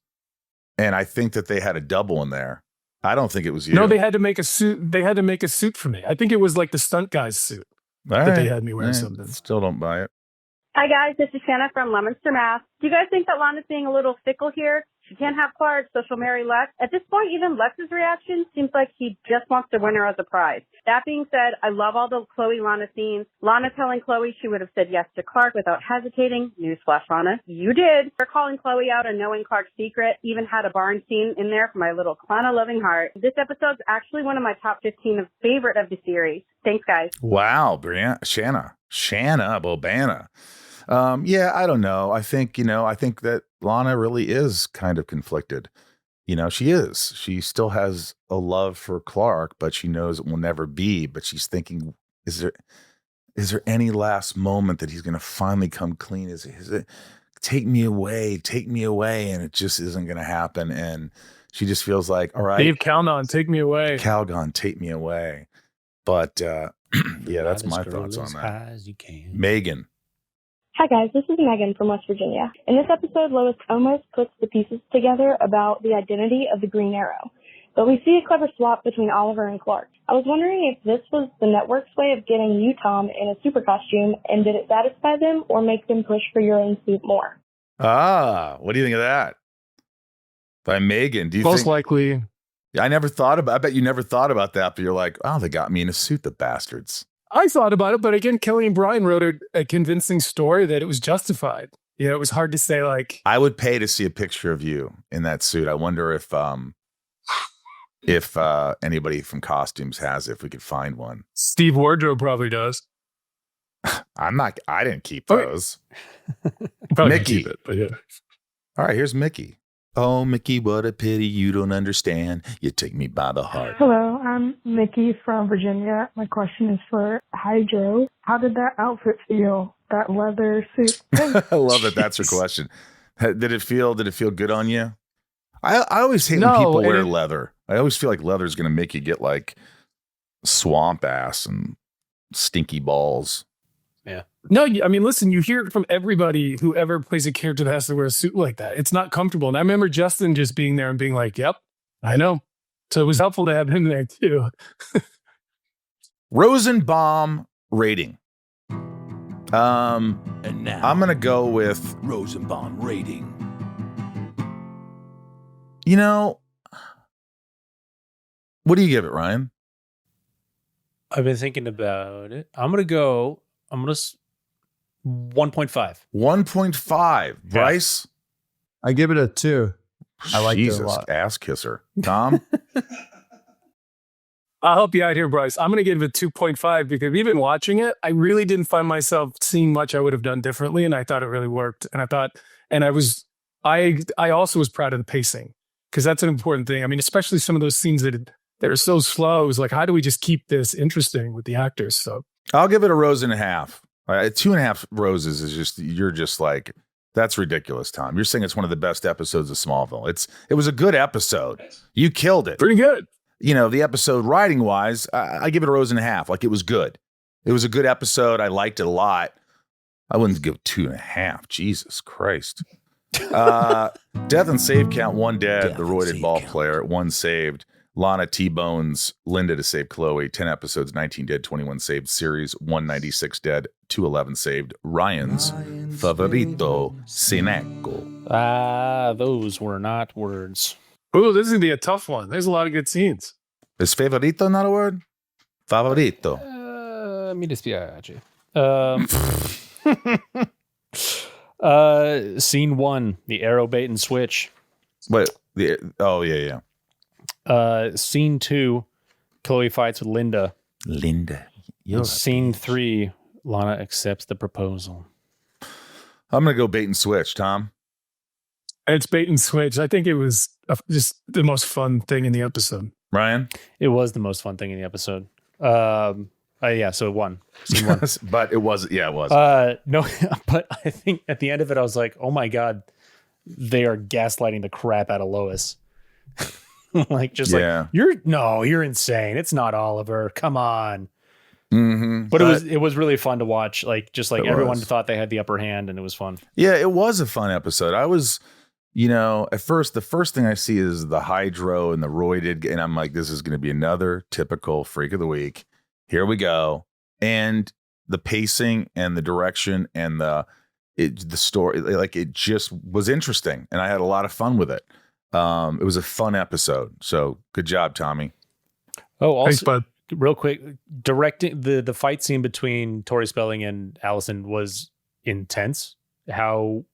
And I think that they had a double in there. I don't think it was you. No, they had to make a suit. They had to make a suit for me. I think it was like the stunt guy's suit they had me wear something. Still don't buy it. Hi guys, this is Shanna from Leominster, Mass. Do you guys think that Lana's being a little fickle here? She can't have Clark, so she'll marry Lex. At this point, even Lex's reaction seems like he just wants to win her as a prize. That being said, I love all the Chloe-Lana scenes. Lana telling Chloe she would have said yes to Clark without hesitating. Newsflash, Lana. You did. They're calling Chloe out and knowing Clark's secret. Even had a barn scene in there for my little Klana-loving heart. This episode's actually one of my top 15 favorite of the series. Thanks, guys. Wow, Shanna Bobana. Yeah, I don't know. I think that Lana really is kind of conflicted. She is. She still has a love for Clark, but she knows it will never be. But she's thinking, is there any last moment that he's going to finally come clean? Is it take me away, and it just isn't going to happen. And she just feels like, all right, Dave Calgon, take me away. Calgon, take me away. But yeah, that's my thoughts on that. As you can. Megan. Hi guys, this is Megan from West Virginia. In this episode, Lois almost puts the pieces together about the identity of the Green Arrow. But we see a clever swap between Oliver and Clark. I was wondering if this was the network's way of getting you, Tom, in a super costume, and did it satisfy them or make them push for your own suit more? What do you think of that? By Megan, do you Most think? likely. I bet you never thought about that, but you're like, oh, they got me in a suit, the bastards. I thought about it, but again, Kelly and Brian wrote a convincing story that it was justified. You know, it was hard to say like. I would pay to see a picture of you in that suit. I wonder if anybody from costumes has it, if we could find one. Steve Wardrobe probably does. I didn't keep those. Probably Mickey. keep it, but yeah. All right, here's Mickey. Oh, Mickey, what a pity you don't understand. You take me by the heart. Hello, I'm Mickey from Virginia. My question is for Hydro. How did that outfit feel? That leather suit? I love that. That's her question. Did it feel good on you? I always hate when people wear leather. I always feel like leather is going to make you get like swamp ass and stinky balls. Yeah. No, I mean, listen, you hear it from everybody who ever plays a character that has to wear a suit like that. It's not comfortable. And I remember Justin just being there and being like, yep, I know. So it was helpful to have him there too. Rosenbaum rating. And now I'm going to go with Rosenbaum rating. You know, what do you give it, Ryan? I've been thinking about it. I'm going to 1.5. 1.5. Bryce? I give it a 2. I like it a lot. Ass kisser. Tom? I'll help you out here, Bryce. I'm going to give it a 2.5 because even watching it, I really didn't find myself seeing much I would have done differently. And I thought it really worked. And I also was proud of the pacing because that's an important thing. I mean, especially some of those scenes that are so slow. It was like, how do we just keep this interesting with the actors? So I'll give it a rose and a half. 2.5 roses is just, you're just like, that's ridiculous, Tom. You're saying it's one of the best episodes of Smallville. It was a good episode. You killed it. Pretty good. You know, the episode writing wise, I give it a rose and a half. Like, it was good. It was a good episode. I liked it a lot. I wouldn't give 2.5. Jesus Christ. Death and save count: 1 dead, the roided ball player, 1 saved. Lana T-Bones Linda to save Chloe, 10 episodes, 19 dead, 21 saved. Series 196 dead, 211 saved. Ryan's favorito Sineco. Those were not words. Oh, this is going to be a tough one. There's a lot of good scenes. Is favorito not a word? Favorito. Mi dispiace. Scene 1, the arrow bait and switch. Wait, yeah. Scene 2, Chloe fights with Linda. Scene 3, Lana accepts the proposal. I'm going to go bait and switch, Tom. It's bait and switch. I think it was just the most fun thing in the episode. Ryan? It was the most fun thing in the episode. Yeah, so 1. Scene 1. But it was, yeah, it was. No, but I think at the end of it, I was like, oh my God, they are gaslighting the crap out of Lois. Like, you're insane. It's not Oliver. Come on. Mm-hmm. But it was really fun to watch. Like, just like everyone thought they had the upper hand, and it was fun. Yeah, it was a fun episode. I was, at first, the first thing I see is the hydro and the roided, and I'm like, this is going to be another typical freak of the week. Here we go. And the pacing and the direction and the story, like, it just was interesting, and I had a lot of fun with it. It was a fun episode. So good job, Tommy. Oh, also, thanks, bud. Real quick, directing the fight scene between Tori Spelling and Allison was intense. How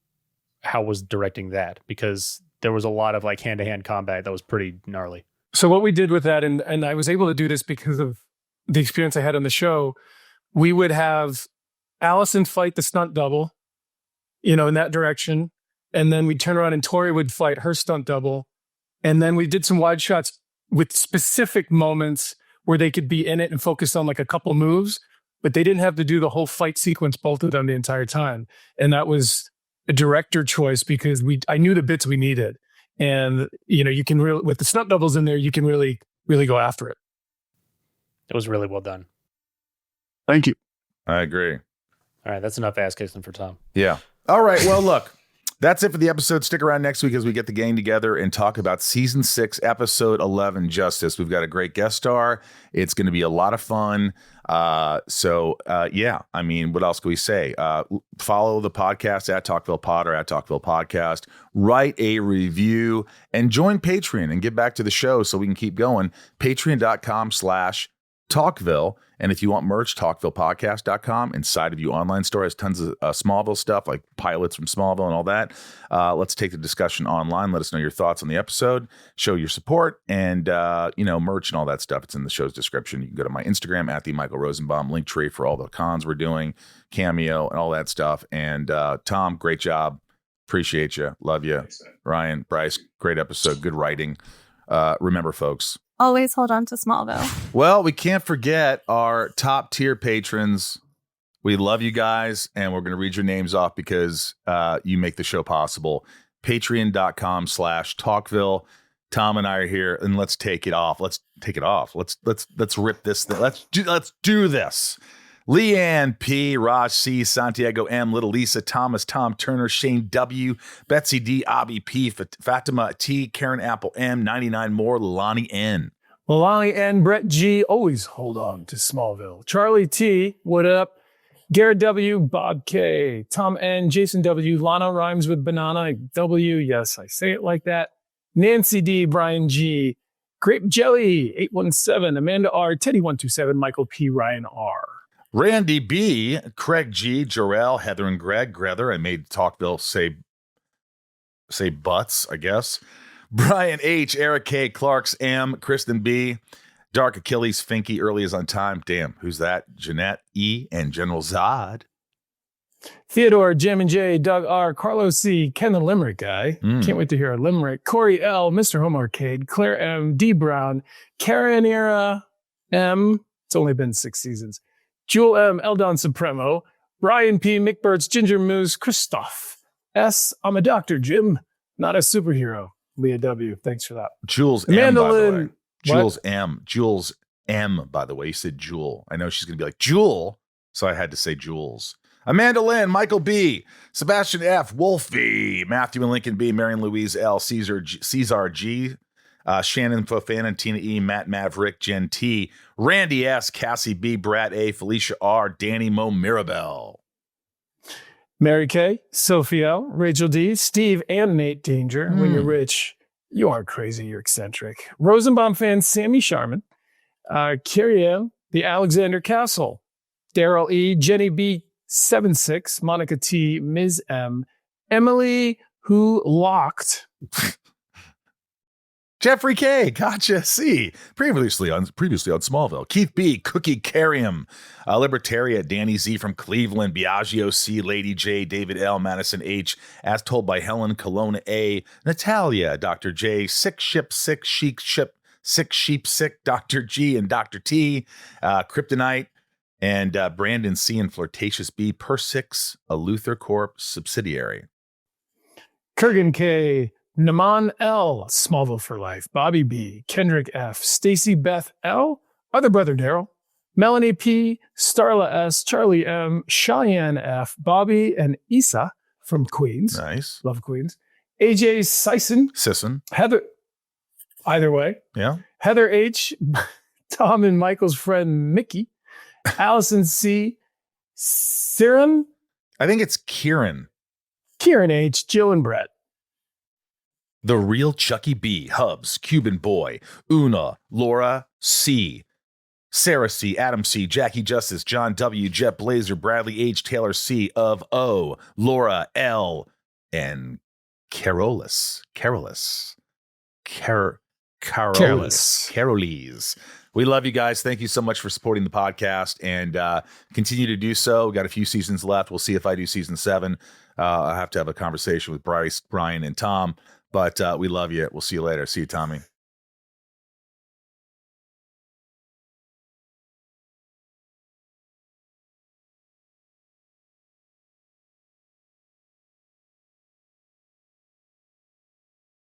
was directing that? Because there was a lot of like hand-to-hand combat that was pretty gnarly. So what we did with that, and I was able to do this because of the experience I had on the show, we would have Allison fight the stunt double, in that direction. And then we'd turn around and Tori would fight her stunt double. And then we did some wide shots with specific moments where they could be in it and focus on like a couple moves, but they didn't have to do the whole fight sequence, both of them, the entire time. And that was a director choice because I knew the bits we needed. And, you can really, with the stunt doubles in there, you can really, really go after it. It was really well done. Thank you. I agree. All right. That's enough ass kissing for Tom. Yeah. All right. Well, look, That's it for the episode. Stick around next week as we get the gang together and talk about season 6, episode 11, Justice. We've got a great guest star. It's going to be a lot of fun. Yeah, I mean, what else can we say? Follow the podcast at Talkville Pod or at Talkville Podcast. Write a review and join Patreon and get back to the show so we can keep going. Patreon.com/Talkville. And if you want merch, talkvillepodcast.com. Inside of you online store has tons of Smallville stuff, like pilots from Smallville and all that. Let's take the discussion online. Let us know your thoughts on the episode. Show your support and, merch and all that stuff. It's in the show's description. You can go to my Instagram at the Michael Rosenbaum link tree for all the cons we're doing, Cameo and all that stuff. And Tom, great job. Appreciate you. Love you. Ryan, Bryce, great episode. Good writing. Remember, folks, always hold on to Smallville. Well, we can't forget our top tier patrons. We love you guys, and we're going to read your names off because you make the show possible. Patreon.com/Talkville. Tom and I are here, and let's take it off. Let's take it off. Let's rip this thing. Let's do this. Leanne P, Raj C, Santiago M, Little Lisa, ThomasTomTurner, Shane W, BetsyD, Abhi P, Fatima T, KarenApple M, 99 more, Leilani N. Leilani N, Brett G, always hold on to Smallville. Charlie T, what up? Garrett W, Bob K, Tom N, Jason W, Lana rhymes with banana W, yes, I say it like that. Nancy D, Brian G, Grape Jelly, 817, Amanda R, Teddy 127, Michael P, Ryan R. Randy B, Craig G, Jarrell, Heather and Greg, Grether. I made Talkville say butts, I guess. Brian H, Eric K, Clarks M, Kristen B, Dark Achilles, Finky, Early is on time. Damn, who's that? Jeanette E, and General Zod. Theodore, Jim and J, Doug R, Carlos C, Ken the Limerick guy. Can't wait to hear a Limerick. Corey L, Mr. Home Arcade, Claire M, D Brown, KarenApple M. It's only been 6 seasons. Jewel M, Eldon Supremo, Brian P, Mick Burt's Ginger Moose, Christoph S, I'm a doctor, Jim, not a superhero. Leah W, thanks for that. Jules Amanda M, by the way. Lynn. Jules M. Jules M, by the way. You said Jewel. I know she's going to be like, Jewel, so I had to say Jules. Amanda Lynn, Michael B, Sebastian F, Wolfie, Matthew and Lincoln B, Marion Louise L, Caesar G, Shannon Fofana, Tina E, Matt Maverick, Jen T, Randy S, Cassie B, Brad A, Felicia R, Danny Mo Mirabel. Mary K, Sophie L, Rachel D, Steve and Nate Danger. When you're rich, you aren't crazy, you're eccentric. Rosenbaum fan Sammy Sharman, Carrie M, the Alexander Castle, Daryl E, Jenny B, 76, Monica T, Ms. M, Emily who locked. Jeffrey K, Gotcha C, previously on Smallville. Keith B, Cookie Carrium, Libertaria, Danny Z from Cleveland, Biagio C, Lady J, David L, Madison H, as told by Helen, Kelowna A, Natalia, Dr. J, Sick Ship, Sick Chic Ship, Sick Sheep, Sick, Dr. G and Dr. T, Kryptonite, and Brandon C and Flirtatious B, Per6, a Luther Corp subsidiary. Kurgan K, Naman L, Smallville for Life, Bobby B, Kendrick F, Stacy Beth L, Other Brother Daryl, Melanie P, Starla S, Charlie M, Cheyenne F, Bobby and Issa from Queens. Nice. Love Queens. AJ Sisson. Heather. Either way. Yeah. Heather H, Tom and Michael's friend Mickey, Allison C, Siren. I think it's Kieran. Kieran H, Jill and Brett. The Real Chucky B, Hubs, Cuban Boy, Una, Laura C, Sarah C, Adam C, Jackie Justice, John W, Jet Blazer, Bradley H, Taylor C, of O, Laura L, and Carolus. We love you guys. Thank you so much for supporting the podcast and continue to do so. We got a few seasons left. We'll see if I do season 7. I have to have a conversation with Bryce, Brian, and Tom. But we love you. We'll see you later. See you, Tommy.